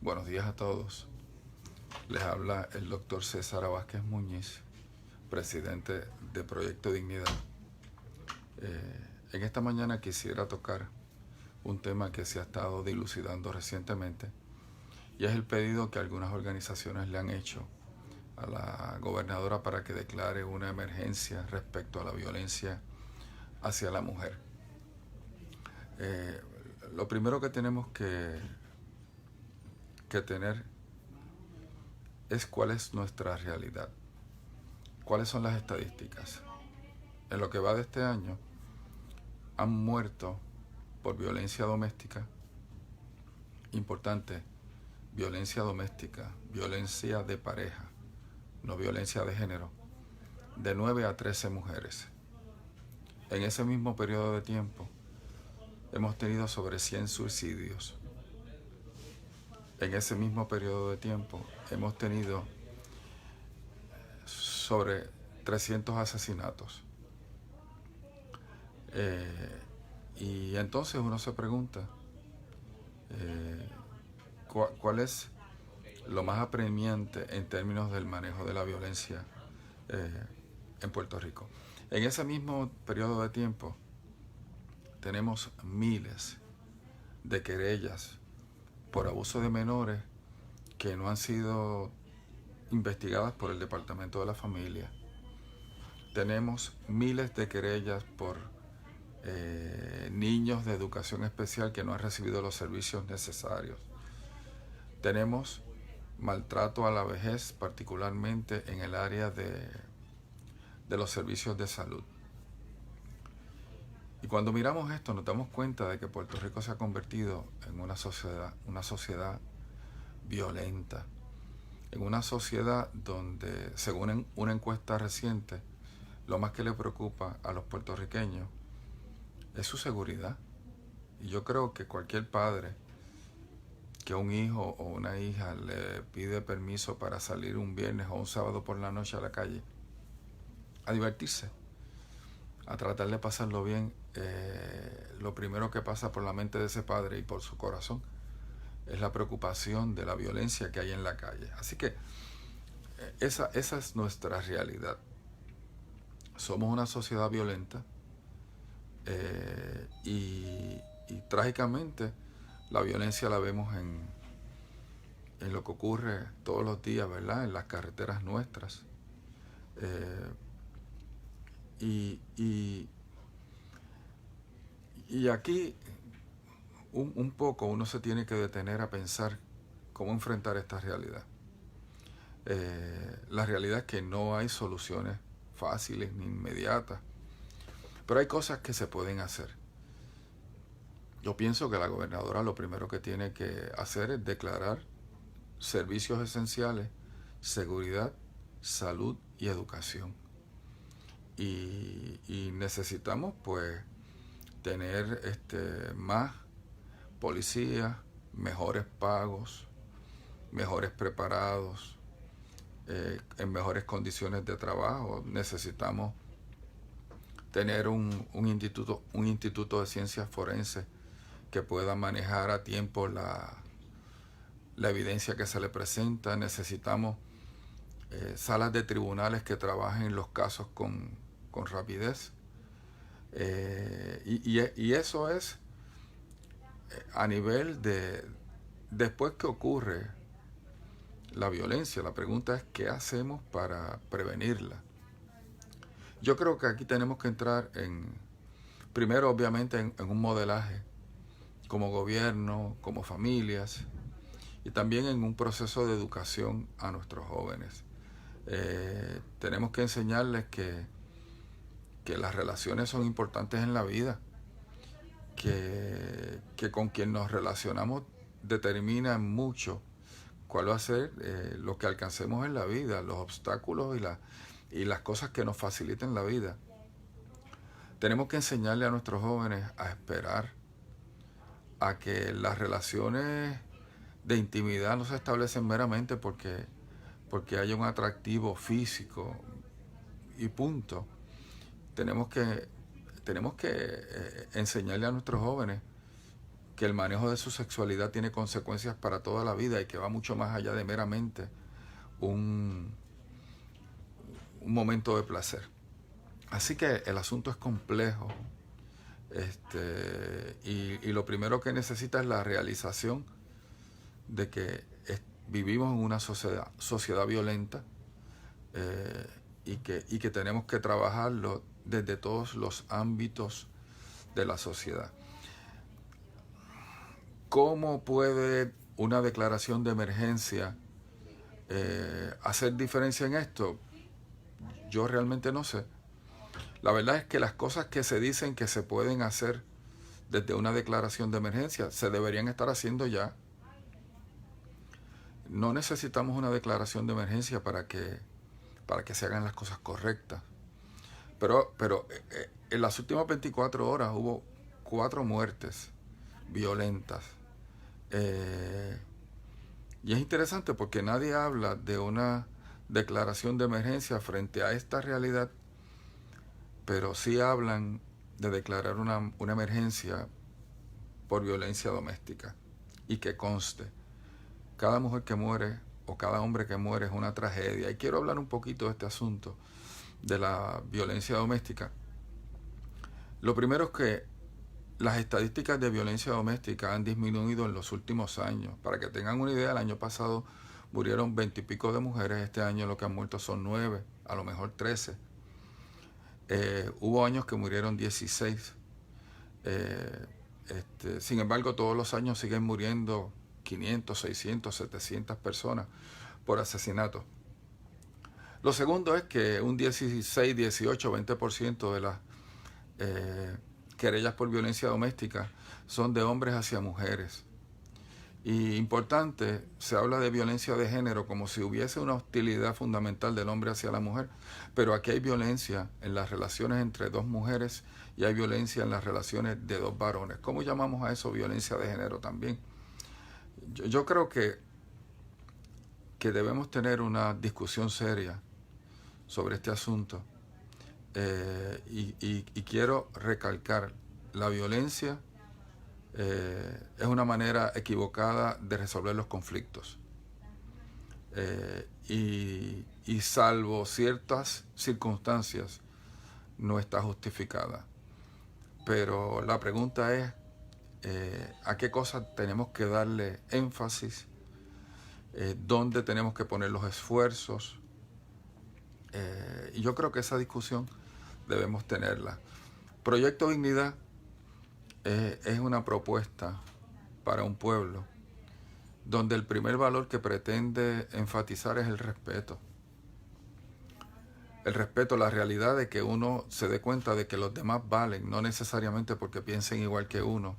Buenos días a todos. Les habla el doctor César Vázquez Muñiz, presidente de Proyecto Dignidad. En esta mañana quisiera tocar un tema que se ha estado dilucidando recientemente y es el pedido que algunas organizaciones le han hecho a la gobernadora para que declare una emergencia respecto a la violencia hacia la mujer. Lo primero que tenemos que tener es cuál es nuestra realidad, cuáles son las estadísticas. En lo que va de este año, han muerto por violencia doméstica, importante, violencia doméstica, violencia de pareja, no violencia de género, de 9 a 13 mujeres. En ese mismo periodo de tiempo, hemos tenido sobre 100 suicidios. En ese mismo periodo de tiempo, hemos tenido sobre 300 asesinatos. Y entonces uno se pregunta, ¿cuál es lo más apremiante en términos del manejo de la violencia en Puerto Rico? En ese mismo periodo de tiempo tenemos miles de querellas por abuso de menores que no han sido investigadas por el Departamento de la Familia. Tenemos miles de querellas por niños de educación especial que no han recibido los servicios necesarios. Tenemos maltrato a la vejez, particularmente en el área de los servicios de salud. Y cuando miramos esto nos damos cuenta de que Puerto Rico se ha convertido en una sociedad violenta, en una sociedad donde, según una encuesta reciente, lo más que le preocupa a los puertorriqueños es su seguridad. Y yo creo que cualquier padre que un hijo o una hija le pide permiso para salir un viernes o un sábado por la noche a la calle a divertirse, a tratar de pasarlo bien, lo primero que pasa por la mente de ese padre y por su corazón es la preocupación de la violencia que hay en la calle. Así que esa es nuestra realidad. Somos una sociedad violenta y trágicamente la violencia la vemos en lo que ocurre todos los días, ¿verdad? En las carreteras nuestras. Y aquí un poco uno se tiene que detener a pensar cómo enfrentar esta realidad. La realidad es que no hay soluciones fáciles ni inmediatas, pero hay cosas que se pueden hacer. Yo pienso que la gobernadora lo primero que tiene que hacer es declarar servicios esenciales, seguridad, salud y educación. Y necesitamos pues tener más policías, mejores pagos, mejores preparados, en mejores condiciones de trabajo. Necesitamos tener un instituto de ciencias forenses que pueda manejar a tiempo la evidencia que se le presenta. Necesitamos salas de tribunales que trabajen los casos con rapidez. Y eso es a nivel de después que ocurre la violencia. La pregunta es ¿qué hacemos para prevenirla? Yo creo que aquí tenemos que entrar primero obviamente en un modelaje como gobierno, como familias, y también en un proceso de educación a nuestros jóvenes. Tenemos que enseñarles que las relaciones son importantes en la vida, que con quien nos relacionamos determina mucho cuál va a ser lo que alcancemos en la vida, los obstáculos y las cosas que nos faciliten la vida. Tenemos que enseñarle a nuestros jóvenes a esperar, a que las relaciones de intimidad no se establecen meramente porque haya un atractivo físico y punto. Tenemos que enseñarle a nuestros jóvenes que el manejo de su sexualidad tiene consecuencias para toda la vida y que va mucho más allá de meramente un momento de placer. Así que el asunto es complejo, y lo primero que necesita es la realización de que vivimos en una sociedad violenta, y que tenemos que trabajarlo desde todos los ámbitos de la sociedad. ¿Cómo puede una declaración de emergencia hacer diferencia en esto? Yo realmente no sé. La verdad es que las cosas que se dicen que se pueden hacer desde una declaración de emergencia se deberían estar haciendo ya. No necesitamos una declaración de emergencia para que se hagan las cosas correctas. Pero en las últimas 24 horas hubo 4 muertes violentas. Y es interesante porque nadie habla de una declaración de emergencia frente a esta realidad, pero sí hablan de declarar una emergencia por violencia doméstica. Y que conste, cada mujer que muere o cada hombre que muere es una tragedia. Y quiero hablar un poquito de este asunto de la violencia doméstica. Lo primero es que las estadísticas de violencia doméstica han disminuido en los últimos años. Para que tengan una idea, el año pasado murieron 20 y pico de mujeres. Este año lo que han muerto son 9, a lo mejor 13. Hubo años que murieron 16. Sin embargo, todos los años siguen muriendo 500, 600, 700 personas por asesinato. Lo segundo es que un 16, 18, 20% de las querellas por violencia doméstica son de hombres hacia mujeres. Y importante, se habla de violencia de género como si hubiese una hostilidad fundamental del hombre hacia la mujer, pero aquí hay violencia en las relaciones entre 2 mujeres y hay violencia en las relaciones de 2 varones. ¿Cómo llamamos a eso violencia de género también? Yo creo que debemos tener una discusión seria sobre este asunto, y quiero recalcar, la violencia es una manera equivocada de resolver los conflictos, y salvo ciertas circunstancias no está justificada. Pero la pregunta es a qué cosas tenemos que darle énfasis, dónde tenemos que poner los esfuerzos, y yo creo que esa discusión debemos tenerla. Proyecto Dignidad es una propuesta para un pueblo donde el primer valor que pretende enfatizar es el respeto. El respeto a la realidad de que uno se dé cuenta de que los demás valen, no necesariamente porque piensen igual que uno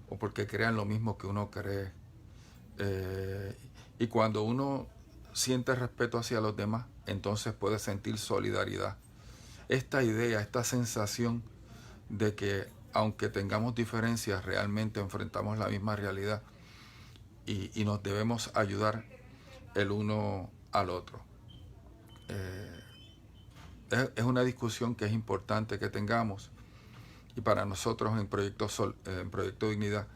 o porque crean lo mismo que uno cree. Y cuando uno siente respeto hacia los demás, entonces puede sentir solidaridad. Esta idea, esta sensación de que aunque tengamos diferencias, realmente enfrentamos la misma realidad y nos debemos ayudar el uno al otro. Es una discusión que es importante que tengamos, y para nosotros en Proyecto Dignidad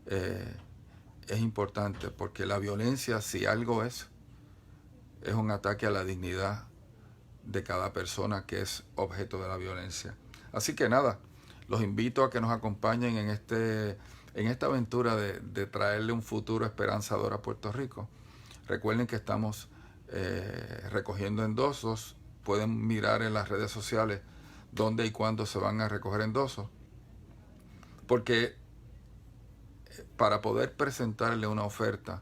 es importante porque la violencia, si algo es un ataque a la dignidad de cada persona que es objeto de la violencia. Así que nada, los invito a que nos acompañen en esta aventura de traerle un futuro esperanzador a Puerto Rico. Recuerden que estamos recogiendo endosos. Pueden mirar en las redes sociales dónde y cuándo se van a recoger endosos, porque para poder presentarle una oferta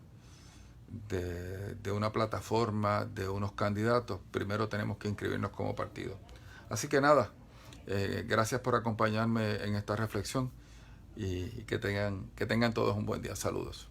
de una plataforma, de unos candidatos, primero tenemos que inscribirnos como partido. Así que nada, gracias por acompañarme en esta reflexión y que tengan todos un buen día. Saludos.